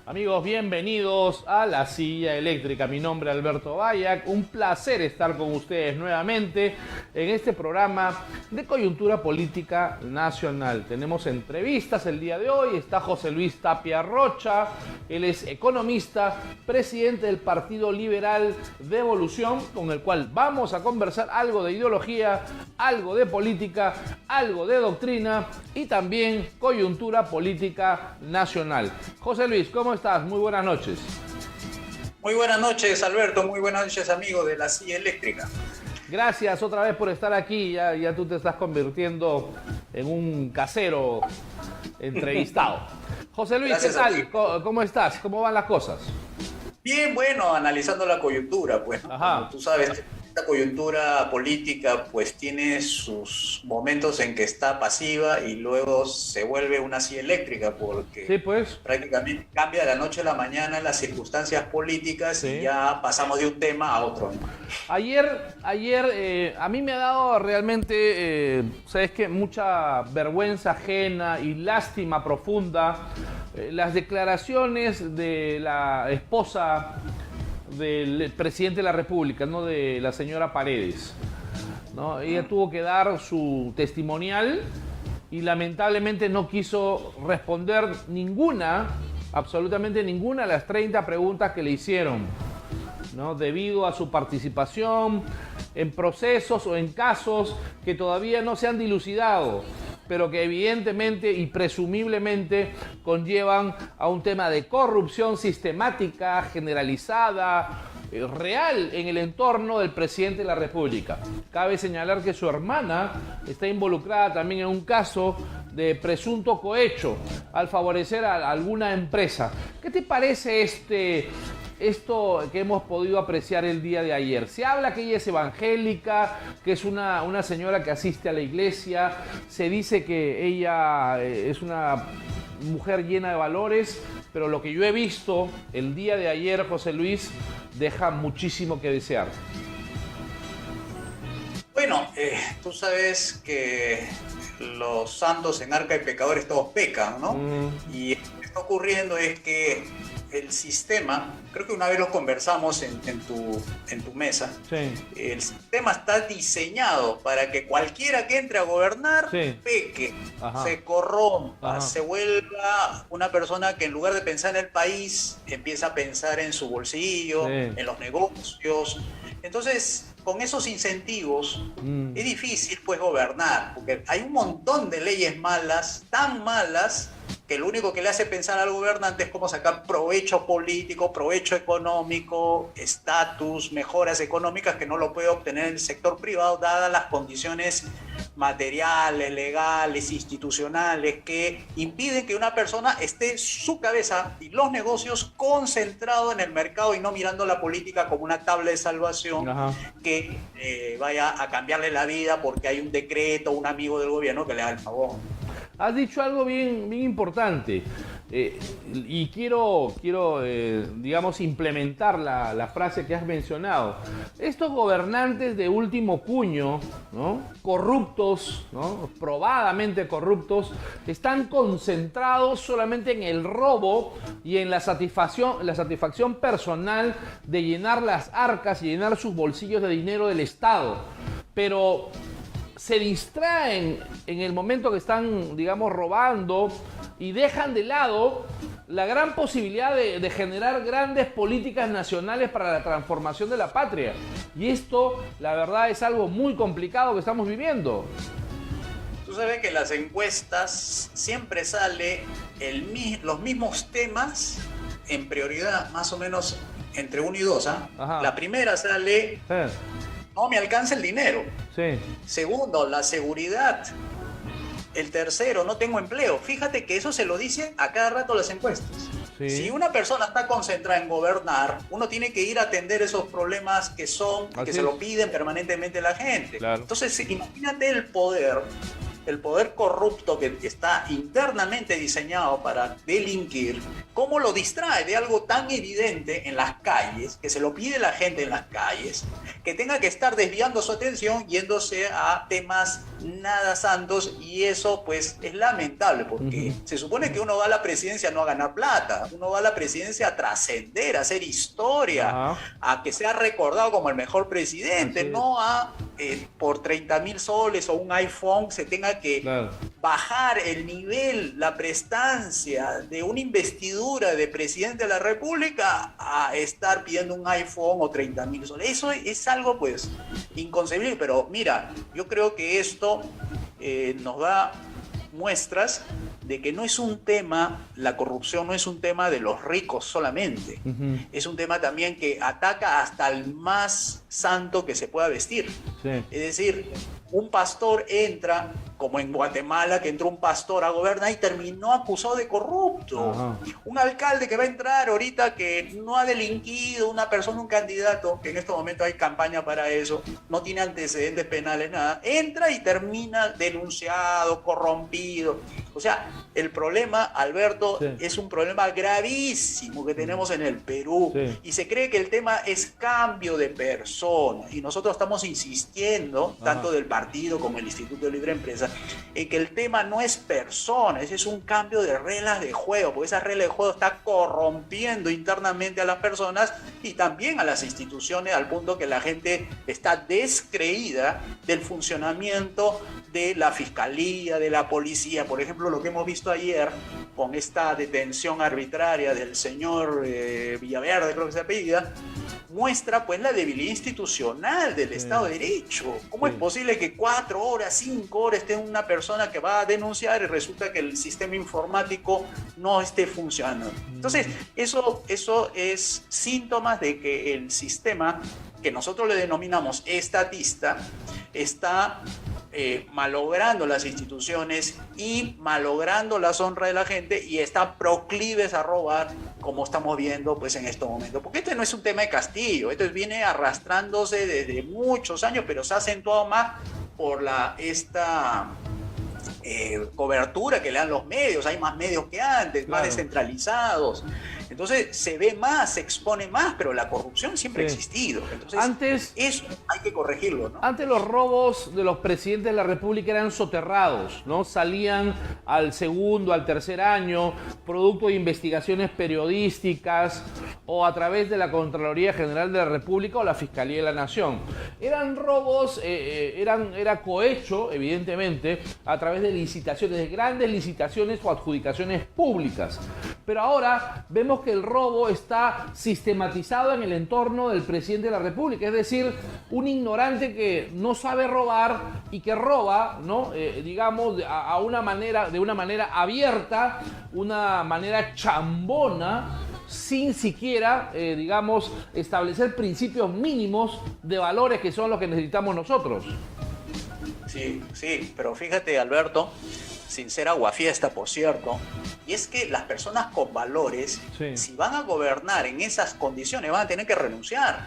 Amigos, bienvenidos a La Silla Eléctrica. Mi nombre es Alberto Bayac. Un placer estar con ustedes nuevamente en este programa de coyuntura política nacional. Tenemos entrevistas el día de hoy. Está José Luis Tapia Rocha. Él es economista, presidente del Partido Liberal de Evolución, con el cual vamos a conversar algo de ideología, algo de política, algo de doctrina y también coyuntura política nacional. José Luis, ¿cómo estás? Muy buenas noches. Muy buenas noches, Alberto. Muy buenas noches, amigos de La Silla Eléctrica. Gracias otra vez por estar aquí. Ya tú te estás convirtiendo en un casero entrevistado. José Luis, gracias, ¿qué tal? ¿Cómo estás? ¿Cómo van las cosas? Bien, bueno, analizando la coyuntura, pues. Ajá. Como tú sabes, esta coyuntura política pues tiene sus momentos en que está pasiva y luego se vuelve una silla eléctrica porque sí, pues, prácticamente cambia de la noche a la mañana las circunstancias políticas, sí, y ya pasamos de un tema a otro. Ayer a mí me ha dado realmente, ¿sabes qué? Mucha vergüenza ajena y lástima profunda las declaraciones de la esposa del presidente de la República, ¿no? De la señora Paredes, ¿no? Ella tuvo que dar su testimonial y lamentablemente no quiso responder absolutamente ninguna de las 30 preguntas que le hicieron, ¿no? Debido a su participación en procesos o en casos que todavía no se han dilucidado, pero que evidentemente y presumiblemente conllevan a un tema de corrupción sistemática, generalizada, real en el entorno del presidente de la República. Cabe señalar que su hermana está involucrada también en un caso de presunto cohecho al favorecer a alguna empresa. ¿Qué te parece esto que hemos podido apreciar el día de ayer? Se habla que ella es evangélica, que es una señora que asiste a la iglesia, se dice que ella es una mujer llena de valores, pero lo que yo he visto el día de ayer, José Luis, deja muchísimo que desear. Bueno, tú sabes que los santos en arca y pecadores todos pecan, ¿no? Y lo que está ocurriendo es que el sistema, creo que una vez lo conversamos en tu mesa, sí, el sistema está diseñado para que cualquiera que entre a gobernar, sí, peque, ajá, se corrompa, ajá, se vuelva una persona que en lugar de pensar en el país, empieza a pensar en su bolsillo, sí, en los negocios. Entonces, con esos incentivos, es difícil pues gobernar, porque hay un montón de leyes malas, tan malas, que lo único que le hace pensar al gobernante es cómo sacar provecho político, provecho económico, estatus, mejoras económicas que no lo puede obtener en el sector privado, dadas las condiciones materiales, legales, institucionales, que impiden que una persona esté su cabeza y los negocios concentrados en el mercado y no mirando la política como una tabla de salvación, ajá, que vaya a cambiarle la vida porque hay un decreto, un amigo del gobierno que le da el favor. Has dicho algo bien importante y quiero digamos, implementar la frase que has mencionado. Estos gobernantes de último cuño, ¿no? Corruptos, ¿no? Probadamente corruptos, están concentrados solamente en el robo y en la satisfacción personal de llenar las arcas y llenar sus bolsillos de dinero del Estado. Pero se distraen en el momento que están, digamos, robando y dejan de lado la gran posibilidad de generar grandes políticas nacionales para la transformación de la patria. Y esto, la verdad, es algo muy complicado que estamos viviendo. Tú sabes que en las encuestas siempre sale los mismos temas en prioridad, más o menos entre 1 y 2. La primera sale... no me alcanza el dinero. Sí. Segundo, la seguridad. El tercero, no tengo empleo. Fíjate que eso se lo dicen a cada rato las encuestas. Sí. Si una persona está concentrada en gobernar, uno tiene que ir a atender esos problemas que se lo piden permanentemente la gente. Claro. Entonces, imagínate el poder el poder corrupto que está internamente diseñado para delinquir, cómo lo distrae de algo tan evidente en las calles, que se lo pide la gente en las calles, que tenga que estar desviando su atención yéndose a temas nada santos, y eso pues es lamentable, porque se supone que uno va a la presidencia no a ganar plata, uno va a la presidencia a trascender, a hacer historia, a que sea recordado como el mejor presidente, no a por 30.000 soles o un iPhone se tenga que bajar el nivel, la prestancia de una investidura de presidente de la República a estar pidiendo un iPhone o 30.000 soles. Eso es algo pues inconcebible, pero mira, yo creo que esto nos da muestras de que no es un tema, la corrupción no es un tema de los ricos solamente, es un tema también que ataca hasta el más santo que se pueda vestir. Es decir, un pastor entra, como en Guatemala, que entró un pastor a gobernar y terminó acusado de corrupto. Un alcalde que va a entrar ahorita que no ha delinquido, una persona, un candidato, que en este momento hay campaña para eso, no tiene antecedentes penales, nada, entra y termina denunciado, corrompido. O sea, el problema, Alberto, es un problema gravísimo que tenemos en el Perú, y se cree que el tema es cambio de persona, y nosotros estamos insistiendo, tanto del partido como el Instituto de Libre Empresa, en que el tema no es personas, es un cambio de reglas de juego, porque esa regla de juego está corrompiendo internamente a las personas y también a las instituciones, al punto que la gente está descreída del funcionamiento de la fiscalía, de la policía. Por ejemplo, lo que hemos visto ayer con esta detención arbitraria del señor Villaverde, creo que se apellida, muestra pues la debilidad institucional del Estado de Derecho. ¿Cómo es posible que 4 horas, 5 horas esté una persona que va a denunciar y resulta que el sistema informático no esté funcionando? Entonces, eso es síntomas de que el sistema, que nosotros le denominamos estatista, está malogrando las instituciones y malogrando la honra de la gente, y está proclives a robar, como estamos viendo pues en estos momentos. Porque este no es un tema de Castillo, esto viene arrastrándose desde muchos años, pero se ha acentuado más por esta cobertura que le dan los medios. Hay más medios que antes, más descentralizados. Entonces se ve más, se expone más, pero la corrupción siempre ha existido. Entonces antes, eso hay que corregirlo, ¿no? Antes los robos de los presidentes de la República eran soterrados, ¿no? Salían al segundo, al tercer año, producto de investigaciones periodísticas o a través de la Contraloría General de la República o la Fiscalía de la Nación. Eran robos, era cohecho, evidentemente, a través de licitaciones, de grandes licitaciones o adjudicaciones públicas. Pero ahora vemos que el robo está sistematizado en el entorno del presidente de la República, es decir, un ignorante que no sabe robar y que roba, ¿no? Digamos, de una manera abierta, una manera chambona, sin siquiera, digamos, establecer principios mínimos de valores que son los que necesitamos nosotros. Sí, pero fíjate, Alberto, sin ser aguafiesta, por cierto, y es que las personas con valores, si van a gobernar en esas condiciones, van a tener que renunciar.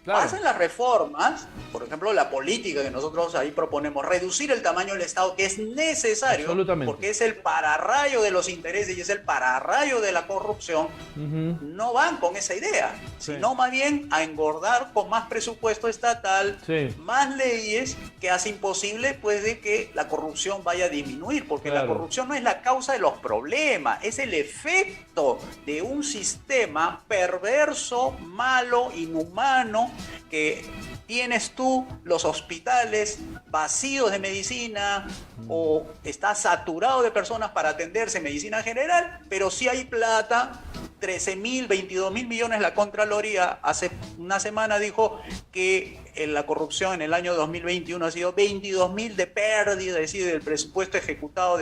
Claro. Hacen las reformas, por ejemplo, la política que nosotros ahí proponemos, reducir el tamaño del Estado, que es necesario, porque es el pararrayo de los intereses y es el pararrayo de la corrupción. No van con esa idea, sino más bien a engordar con más presupuesto estatal, más leyes, que hace imposible pues de que la corrupción vaya a disminuir, porque la corrupción no es la causa de los problemas, es el efecto de un sistema perverso, malo, inhumano, que tienes tú los hospitales vacíos de medicina o está saturado de personas para atenderse en medicina general, pero sí hay plata. 13.000, 22.000 millones la Contraloría hace una semana dijo que la corrupción en el año 2021 ha sido 22.000 de pérdida, es decir, del presupuesto ejecutado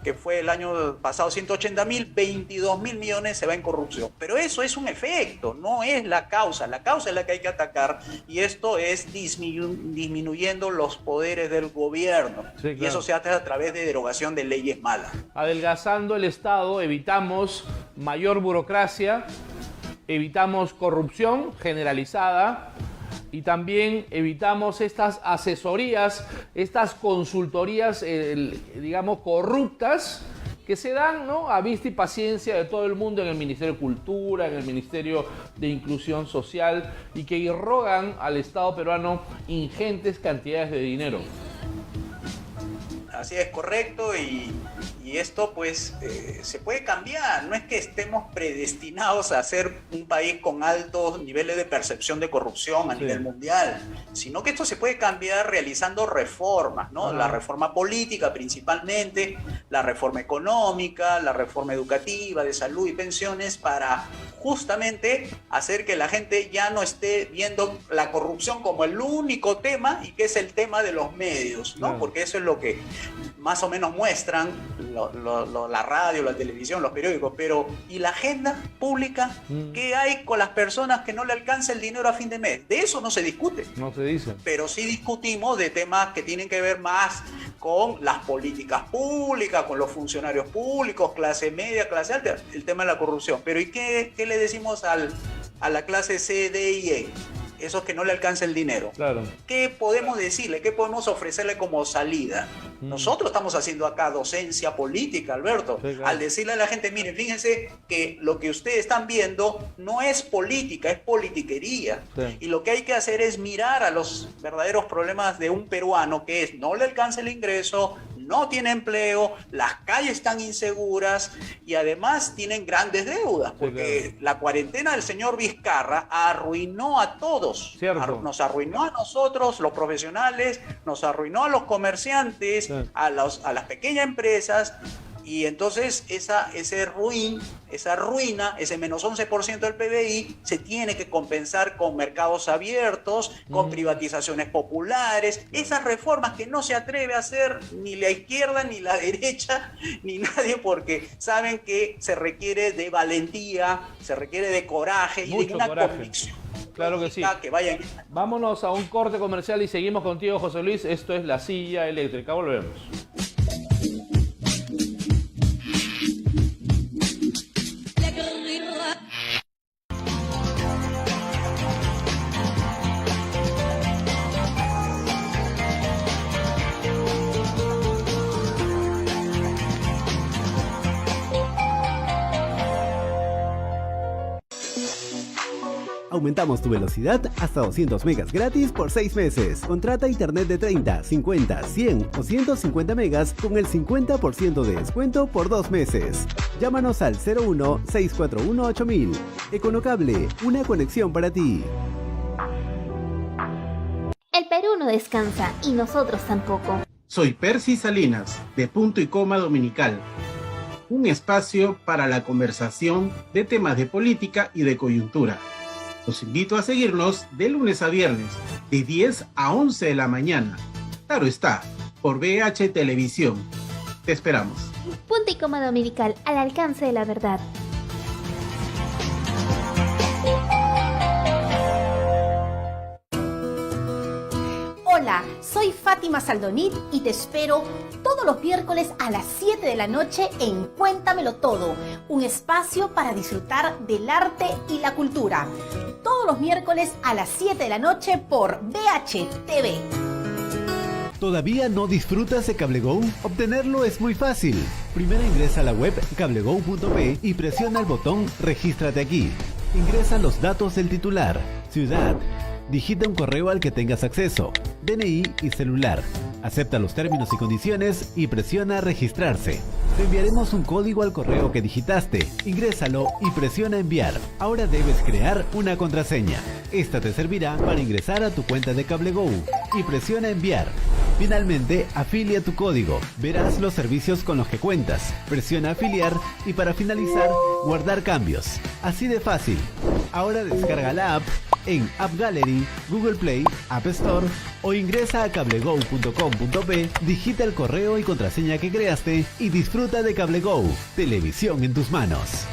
que fue el año pasado 180.000, 22.000 millones se va en corrupción. Pero eso es un efecto, no es la causa es la que hay que atacar, y esto es disminuyendo los poderes del gobierno, y eso se hace a través de derogación de leyes malas. Adelgazando el Estado evitamos mayor burocracia, evitamos corrupción generalizada, y también evitamos estas asesorías, estas consultorías, digamos, corruptas que se dan, ¿no?, a vista y paciencia de todo el mundo en el Ministerio de Cultura, en el Ministerio de Inclusión Social, y que irrogan al Estado peruano ingentes cantidades de dinero. Así es, correcto, y esto pues se puede cambiar. No es que estemos predestinados a ser un país con altos niveles de percepción de corrupción a nivel mundial, sino que esto se puede cambiar realizando reformas, ¿no? La reforma política principalmente, la reforma económica, la reforma educativa, de salud y pensiones, para justamente hacer que la gente ya no esté viendo la corrupción como el único tema y que es el tema de los medios, ¿no? Porque eso es lo que más o menos muestran la radio, la televisión, los periódicos, pero ¿y la agenda pública? ¿Qué hay con las personas que no le alcanza el dinero a fin de mes? De eso no se discute. No se dice. Pero sí discutimos de temas que tienen que ver más con las políticas públicas, con los funcionarios públicos, clase media, clase alta, el tema de la corrupción. Pero ¿y qué le decimos a la clase C, D y E? Esos que no le alcanza el dinero. Claro. ¿Qué podemos decirle? ¿Qué podemos ofrecerle como salida? Nosotros estamos haciendo acá docencia política, Alberto. Sí, claro. Al decirle a la gente, miren, fíjense que lo que ustedes están viendo no es política, es politiquería. Sí. Y lo que hay que hacer es mirar a los verdaderos problemas de un peruano, que es no le alcanza el ingreso, no tiene empleo, las calles están inseguras y además tienen grandes deudas, porque sí, claro, la cuarentena del señor Vizcarra arruinó a todos. Nos arruinó a nosotros, los profesionales, nos arruinó a los comerciantes, sí, a las pequeñas empresas. Y entonces esa ruina, ese menos 11% del PBI, se tiene que compensar con mercados abiertos, con privatizaciones populares, esas reformas que no se atreve a hacer ni la izquierda, ni la derecha, ni nadie, porque saben que se requiere de valentía, se requiere de coraje y de una convicción. Claro que sí. Vámonos a un corte comercial y seguimos contigo, José Luis. Esto es La Silla Eléctrica. Volvemos. Aumentamos tu velocidad hasta 200 megas gratis por 6 meses. Contrata internet de 30, 50, 100 o 150 megas con el 50% de descuento por 2 meses. Llámanos al 01-641-8000. Econocable, una conexión para ti. El Perú no descansa y nosotros tampoco. Soy Percy Salinas, de Punto y Coma Dominical. Un espacio para la conversación de temas de política y de coyuntura. Los invito a seguirnos de lunes a viernes, de 10 a 11 de la mañana. Claro está, por VH Televisión. Te esperamos. Punto y Coma Dominical, al alcance de la verdad. Hola, soy Fátima Saldonit y te espero todos los miércoles a las 7 de la noche en Cuéntamelo Todo, un espacio para disfrutar del arte y la cultura. Todos los miércoles a las 7 de la noche por VH TV. ¿Todavía no disfrutas de CableGo? Obtenerlo es muy fácil. Primero ingresa a la web cablego.p y presiona el botón Regístrate aquí. Ingresa los datos del titular, ciudad, digita un correo al que tengas acceso, DNI y celular. Acepta los términos y condiciones y presiona registrarse. Te enviaremos un código al correo que digitaste. Ingrésalo y presiona enviar. Ahora debes crear una contraseña. Esta te servirá para ingresar a tu cuenta de CableGo y presiona enviar. Finalmente, afilia tu código. Verás los servicios con los que cuentas. Presiona afiliar y para finalizar, guardar cambios. Así de fácil. Ahora descarga la app en App Gallery, Google Play, App Store o ingresa a cablego.com.p, digita el correo y contraseña que creaste y disfruta de CableGo, televisión en tus manos.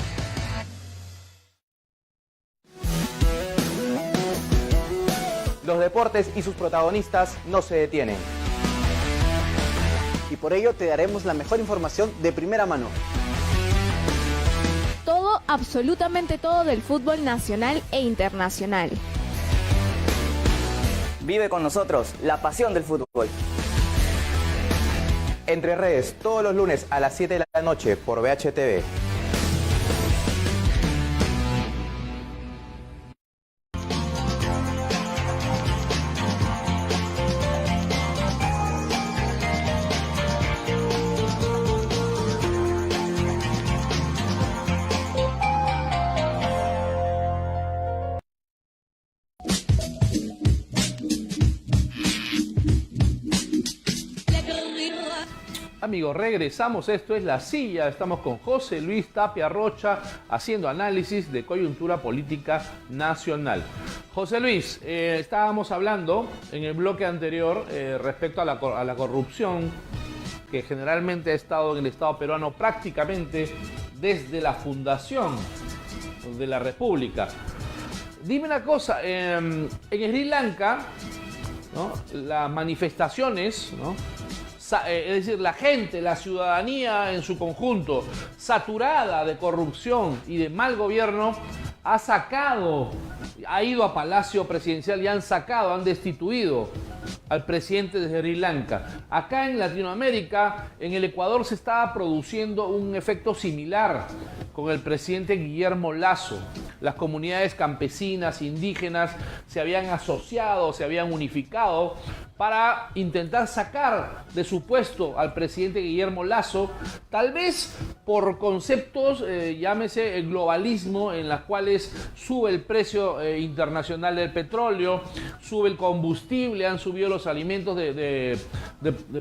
Los deportes y sus protagonistas no se detienen. Y por ello te daremos la mejor información de primera mano. Todo, absolutamente todo del fútbol nacional e internacional. Vive con nosotros la pasión del fútbol. Entre Redes, todos los lunes a las 7 de la noche por VHTV. Amigos, regresamos, esto es La Silla, estamos con José Luis Tapia Rocha haciendo análisis de coyuntura política nacional. José Luis, estábamos hablando en el bloque anterior respecto a la corrupción que generalmente ha estado en el Estado peruano prácticamente desde la fundación de la República. Dime una cosa, en Sri Lanka, ¿no?, las manifestaciones, ¿no?, es decir, la gente, la ciudadanía en su conjunto, saturada de corrupción y de mal gobierno, ha ido a Palacio Presidencial y han destituido al presidente de Sri Lanka. Acá en Latinoamérica, en el Ecuador, se estaba produciendo un efecto similar con el presidente Guillermo Lasso. Las comunidades campesinas, indígenas, se habían asociado, se habían unificado para intentar sacar de su puesto al presidente Guillermo Lasso, tal vez por conceptos, llámese el globalismo, en las cuales sube el precio internacional del petróleo, sube el combustible, han subido los alimentos de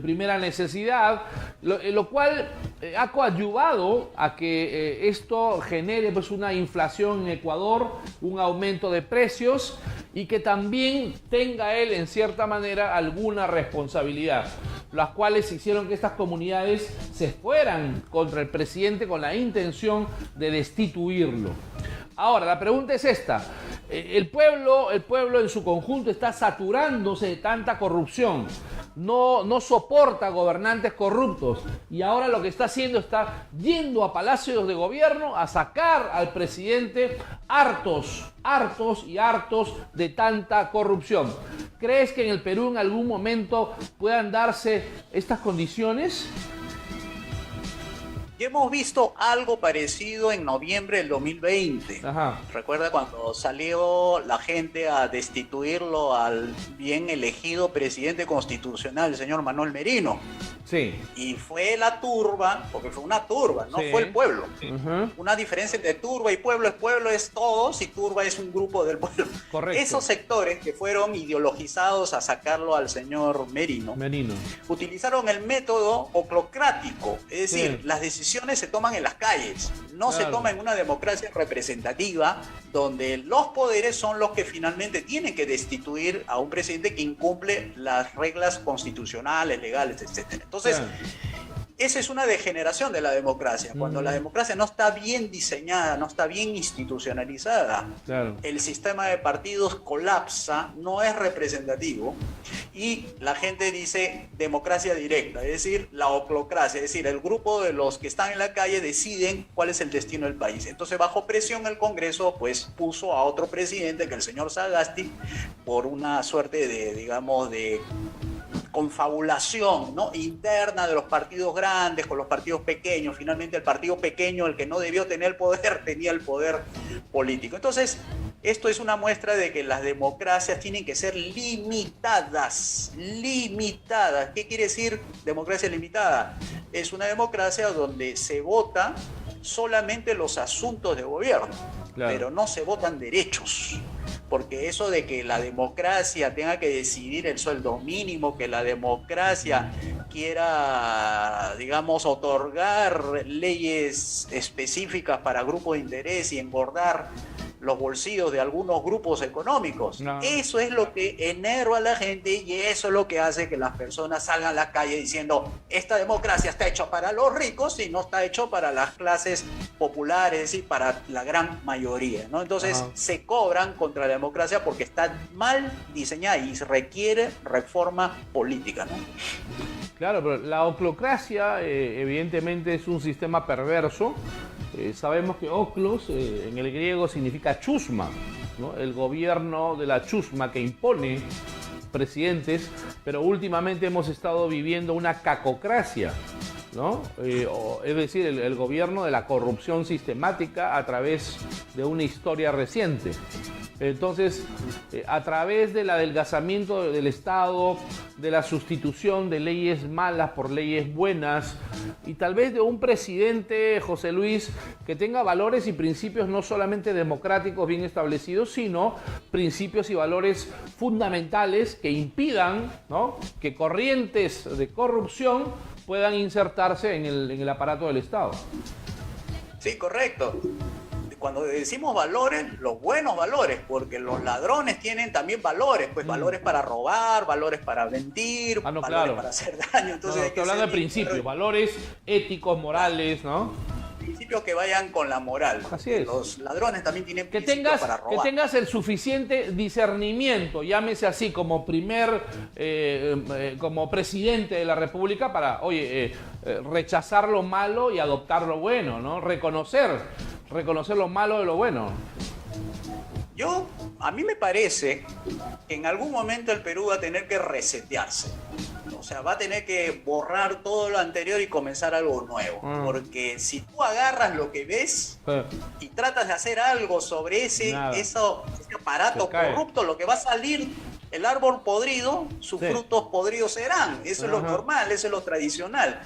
primera necesidad, lo cual ha coadyuvado a que esto genere pues una inflación en Ecuador, un aumento de precios, y que también tenga él en cierta manera alguna responsabilidad, las cuales hicieron que estas comunidades se fueran contra el presidente con la intención de destituirlo. Ahora, la pregunta es esta: el pueblo en su conjunto está saturándose de tanta corrupción, no soporta gobernantes corruptos, y ahora lo que está haciendo, está yendo a palacios de gobierno a sacar al presidente hartos de tanta corrupción. ¿Crees que en el Perú en algún momento puedan darse estas condiciones? Ya hemos visto algo parecido en noviembre del 2020. Ajá. Recuerda cuando salió la gente a destituirlo al bien elegido presidente constitucional, el señor Manuel Merino. Sí. Y fue la turba, porque fue una turba, no fue el pueblo. Uh-huh. Una diferencia entre turba y pueblo es todos y turba es un grupo del pueblo. Correcto. Esos sectores que fueron ideologizados a sacarlo al señor Merino, utilizaron el método oclocrático, es decir, las decisiones se toman en las calles, no se toma en una democracia representativa donde los poderes son los que finalmente tienen que destituir a un presidente que incumple las reglas constitucionales, legales, etc. Entonces, esa es una degeneración de la democracia. Cuando la democracia no está bien diseñada, no está bien institucionalizada, el sistema de partidos colapsa, no es representativo, y la gente dice democracia directa, es decir, la oclocracia, es decir, el grupo de los que están en la calle deciden cuál es el destino del país. Entonces, bajo presión, el Congreso pues puso a otro presidente, que el señor Sagasti, por una suerte de, digamos, de confabulación, ¿no?, interna de los partidos grandes con los partidos pequeños. Finalmente el partido pequeño, el que no debió tener el poder, tenía el poder político. Entonces, esto es una muestra de que las democracias tienen que ser limitadas. ¿Qué quiere decir democracia limitada? Es una democracia donde se vota solamente los asuntos de gobierno, pero no se votan derechos. Porque eso de que la democracia tenga que decidir el sueldo mínimo, que la democracia quiera, digamos, otorgar leyes específicas para grupos de interés y engordar los bolsillos de algunos grupos económicos. Eso es lo que enerva a la gente y eso es lo que hace que las personas salgan a la calle diciendo: esta democracia está hecha para los ricos y no está hecho para las clases populares, es decir, para la gran mayoría, ¿no? Entonces se cobran contra la democracia porque está mal diseñada y requiere reforma política, ¿no? Claro, pero la oclocracia evidentemente es un sistema perverso. Sabemos que oclos en el griego significa chusma, ¿no? El gobierno de la chusma que impone presidentes, pero últimamente hemos estado viviendo una cacocracia, ¿no? Es decir, el gobierno de la corrupción sistemática a través de una historia reciente. Entonces, a través del adelgazamiento del Estado, de la sustitución de leyes malas por leyes buenas, y tal vez de un presidente, José Luis, que tenga valores y principios no solamente democráticos bien establecidos, sino principios y valores fundamentales que impidan, ¿no?, que corrientes de corrupción puedan insertarse en el aparato del Estado. Sí, correcto. Cuando decimos valores, los buenos valores, porque los ladrones tienen también valores, pues valores para robar, valores para mentir, valores claro, para hacer daño. Entonces, estoy hablando de principios, valores éticos, morales, ¿no? Principios que vayan con la moral. Así es. Los ladrones también tienen principios para robar. Que tengas el suficiente discernimiento, llámese así, como como presidente de la República para, rechazar lo malo y adoptar lo bueno, ¿no? Reconocer lo malo de lo bueno. A mí me parece que en algún momento el Perú va a tener que resetearse. O sea, va a tener que borrar todo lo anterior y comenzar algo nuevo. Porque si tú agarras lo que ves y tratas de hacer algo sobre ese aparato corrupto, lo que va a salir, el árbol podrido, sus frutos podridos serán. Eso es lo normal, eso es lo tradicional.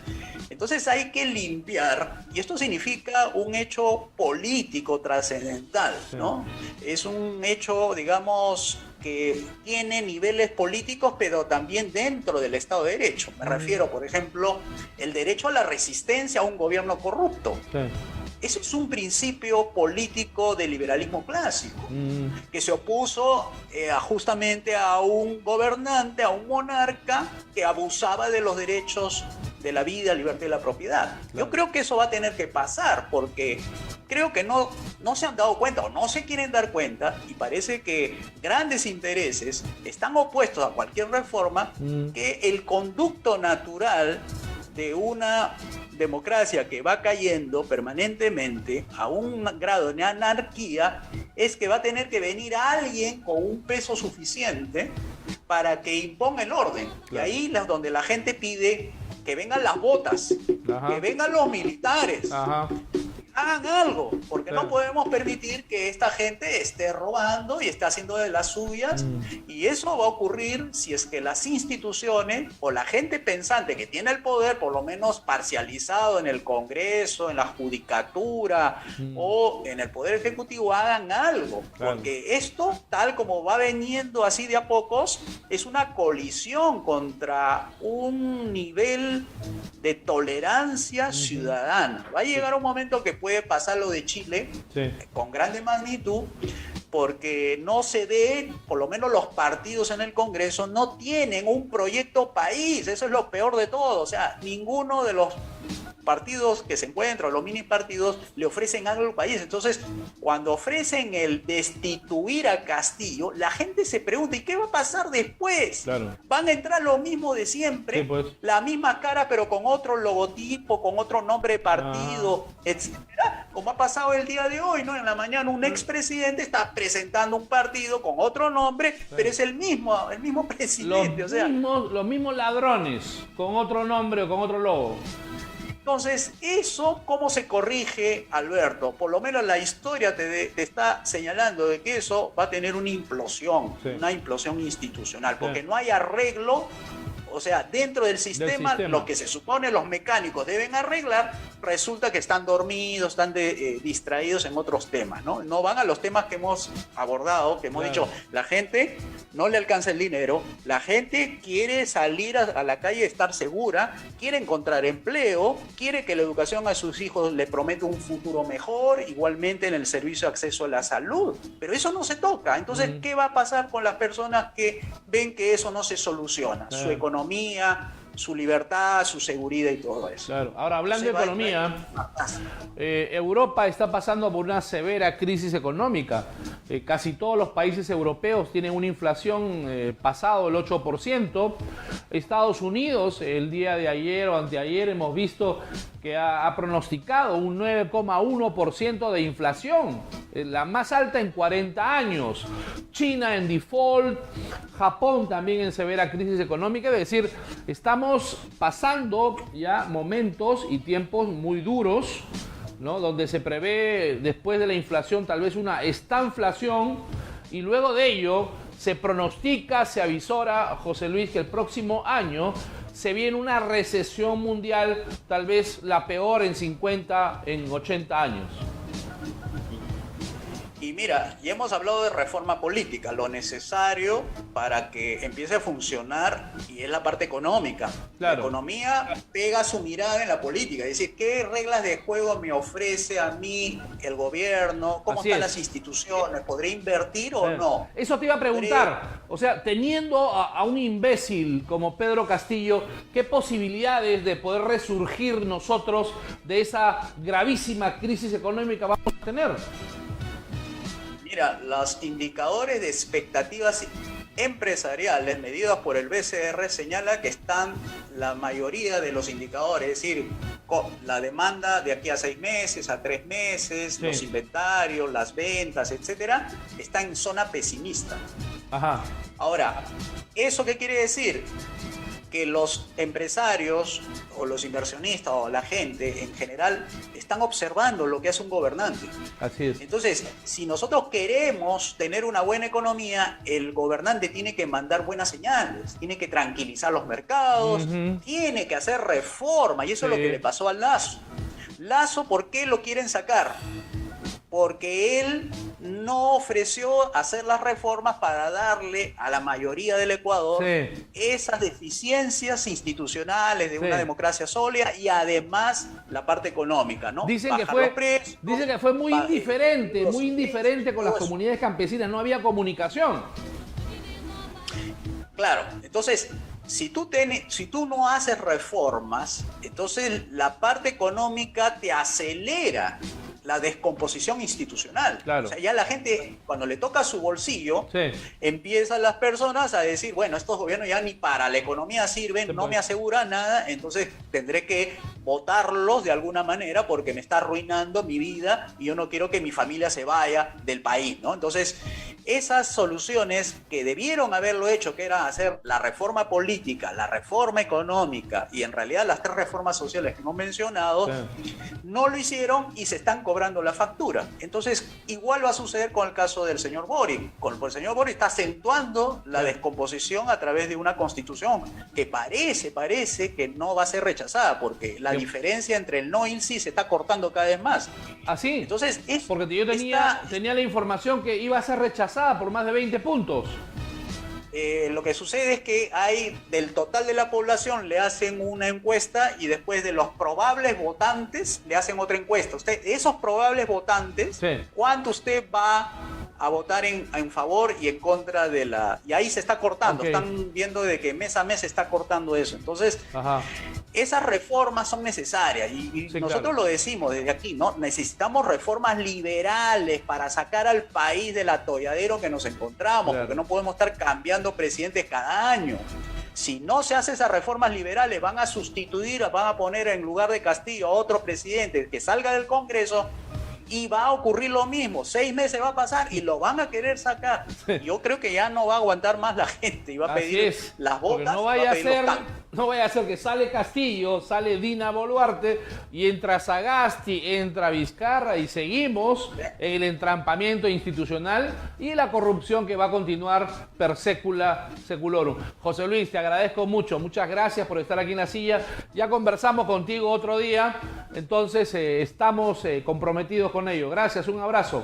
Entonces hay que limpiar, y esto significa un hecho político trascendental, ¿no? Es un hecho, digamos, que tiene niveles políticos, pero también dentro del Estado de Derecho. Me refiero, por ejemplo, el derecho a la resistencia a un gobierno corrupto. Ese es un principio político del liberalismo clásico, que se opuso justamente a un gobernante, a un monarca que abusaba de los derechos de la vida, libertad y la propiedad. Yo creo que eso va a tener que pasar, porque creo que no se han dado cuenta o no se quieren dar cuenta, y parece que grandes intereses están opuestos a cualquier reforma, que el conducto natural de una democracia que va cayendo permanentemente a un grado de anarquía es que va a tener que venir alguien con un peso suficiente para que imponga el orden. Y ahí es donde la gente pide que vengan las botas, que vengan los militares, hagan algo, porque no podemos permitir que esta gente esté robando y esté haciendo de las suyas, y eso va a ocurrir si es que las instituciones o la gente pensante que tiene el poder, por lo menos parcializado en el Congreso, en la Judicatura o en el Poder Ejecutivo, hagan algo, porque esto, tal como va veniendo así de a pocos, es una colisión contra un nivel de tolerancia ciudadana. Va a llegar un momento que puede pasar lo de Chile con grande magnitud, porque no se ve, por lo menos los partidos en el Congreso no tienen un proyecto país. Eso es lo peor de todo. O sea, ninguno de los partidos que se encuentran, los mini partidos, le ofrecen algo al país. Entonces, cuando ofrecen el destituir a Castillo, la gente se pregunta, ¿y qué va a pasar después? Van a entrar lo mismo de siempre, la misma cara, pero con otro logotipo, con otro nombre de partido, etcétera, como ha pasado el día de hoy, ¿no? En la mañana un expresidente está presentando un partido con otro nombre, pero es el mismo presidente. Los mismos ladrones, con otro nombre o con otro logo. Entonces, ¿eso cómo se corrige, Alberto? Por lo menos la historia te está señalando de que eso va a tener una implosión institucional, porque no hay arreglo. O sea, dentro del sistema, lo que se supone los mecánicos deben arreglar, resulta que están dormidos, están distraídos en otros temas, ¿no? No van a los temas que hemos abordado, que hemos dicho, la gente no le alcanza el dinero, la gente quiere salir a la calle, estar segura, quiere encontrar empleo, quiere que la educación a sus hijos le prometa un futuro mejor, igualmente en el servicio de acceso a la salud. Pero eso no se toca. Entonces, ¿qué va a pasar con las personas que ven que eso no se soluciona? Su economía, su libertad, su seguridad y todo eso. Claro. Ahora, hablando de economía, Europa está pasando por una severa crisis económica. Casi todos los países europeos tienen una inflación pasado el 8%. Estados Unidos, el día de ayer o anteayer, hemos visto que ha pronosticado un 9,1% de inflación, la más alta en 40 años. China en default, Japón también en severa crisis económica, es decir, estamos pasando ya momentos y tiempos muy duros, ¿no? Donde se prevé después de la inflación tal vez una estanflación y luego de ello se pronostica, se avisora, José Luis, que el próximo año se viene una recesión mundial, tal vez la peor en 50, en 80 años. Y mira, ya hemos hablado de reforma política, lo necesario para que empiece a funcionar, y es la parte económica. Claro. La economía pega su mirada en la política, es decir, ¿qué reglas de juego me ofrece a mí el gobierno? ¿Cómo están las instituciones? ¿Podré invertir o no? Eso te iba a preguntar. O sea, teniendo a un imbécil como Pedro Castillo, ¿qué posibilidades de poder resurgir nosotros de esa gravísima crisis económica vamos a tener? Mira, los indicadores de expectativas empresariales medidos por el BCR señala que están la mayoría de los indicadores, es decir, la demanda de aquí a 6 meses, a 3 meses, los inventarios, las ventas, etcétera, está en zona pesimista. Ajá. Ahora, ¿eso qué quiere decir? Que los empresarios o los inversionistas o la gente en general están observando lo que hace un gobernante. Así es. Entonces, si nosotros queremos tener una buena economía, el gobernante tiene que mandar buenas señales, tiene que tranquilizar los mercados, tiene que hacer reforma, y eso es lo que le pasó a Lasso. Lasso, ¿por qué lo quieren sacar? Porque él no ofreció hacer las reformas para darle a la mayoría del Ecuador esas deficiencias institucionales de una democracia sólida y además la parte económica, ¿no? Dicen que fue muy indiferente con las comunidades campesinas, no había comunicación. Claro, entonces, si tú no haces reformas, entonces la parte económica te acelera la descomposición institucional. Claro. O sea, ya la gente, cuando le toca su bolsillo, empiezan las personas a decir, bueno, estos gobiernos ya ni para la economía sirven, no me aseguran nada, entonces tendré que votarlos de alguna manera porque me está arruinando mi vida y yo no quiero que mi familia se vaya del país, ¿no? Entonces, esas soluciones que debieron haberlo hecho, que era hacer la reforma política, la reforma económica y en realidad las 3 reformas sociales que hemos mencionado, no lo hicieron y se están cobrando la factura. Entonces, igual va a suceder con el caso del señor Boric. El señor Boric está acentuando la descomposición a través de una constitución que parece que no va a ser rechazada, porque la diferencia entre el no y el sí se está cortando cada vez más. ¿Así? Entonces, porque yo tenía la información que iba a ser rechazada por más de 20 puntos. Lo que sucede es que del total de la población le hacen una encuesta y después de los probables votantes le hacen otra encuesta. Esos probables votantes, ¿cuánto usted va a votar en favor y en contra de la...? Y ahí se está cortando, están viendo de que mes a mes se está cortando eso. Entonces, esas reformas son necesarias y nosotros lo decimos desde aquí, ¿no? Necesitamos reformas liberales para sacar al país del atolladero que nos encontramos, porque no podemos estar cambiando presidentes cada año. Si no se hacen esas reformas liberales, van a poner en lugar de Castillo a otro presidente que salga del Congreso y va a ocurrir lo mismo. 6 meses va a pasar y lo van a querer sacar. Yo creo que ya no va a aguantar más la gente y va a pedir las botas. No vaya a ser que sale Castillo, sale Dina Boluarte y entra Sagasti, entra Vizcarra y seguimos en el entrampamiento institucional y la corrupción que va a continuar per secula seculorum. José Luis, te agradezco mucho. Muchas gracias por estar aquí en la silla. Ya conversamos contigo otro día, entonces estamos comprometidos con ello. Gracias, un abrazo.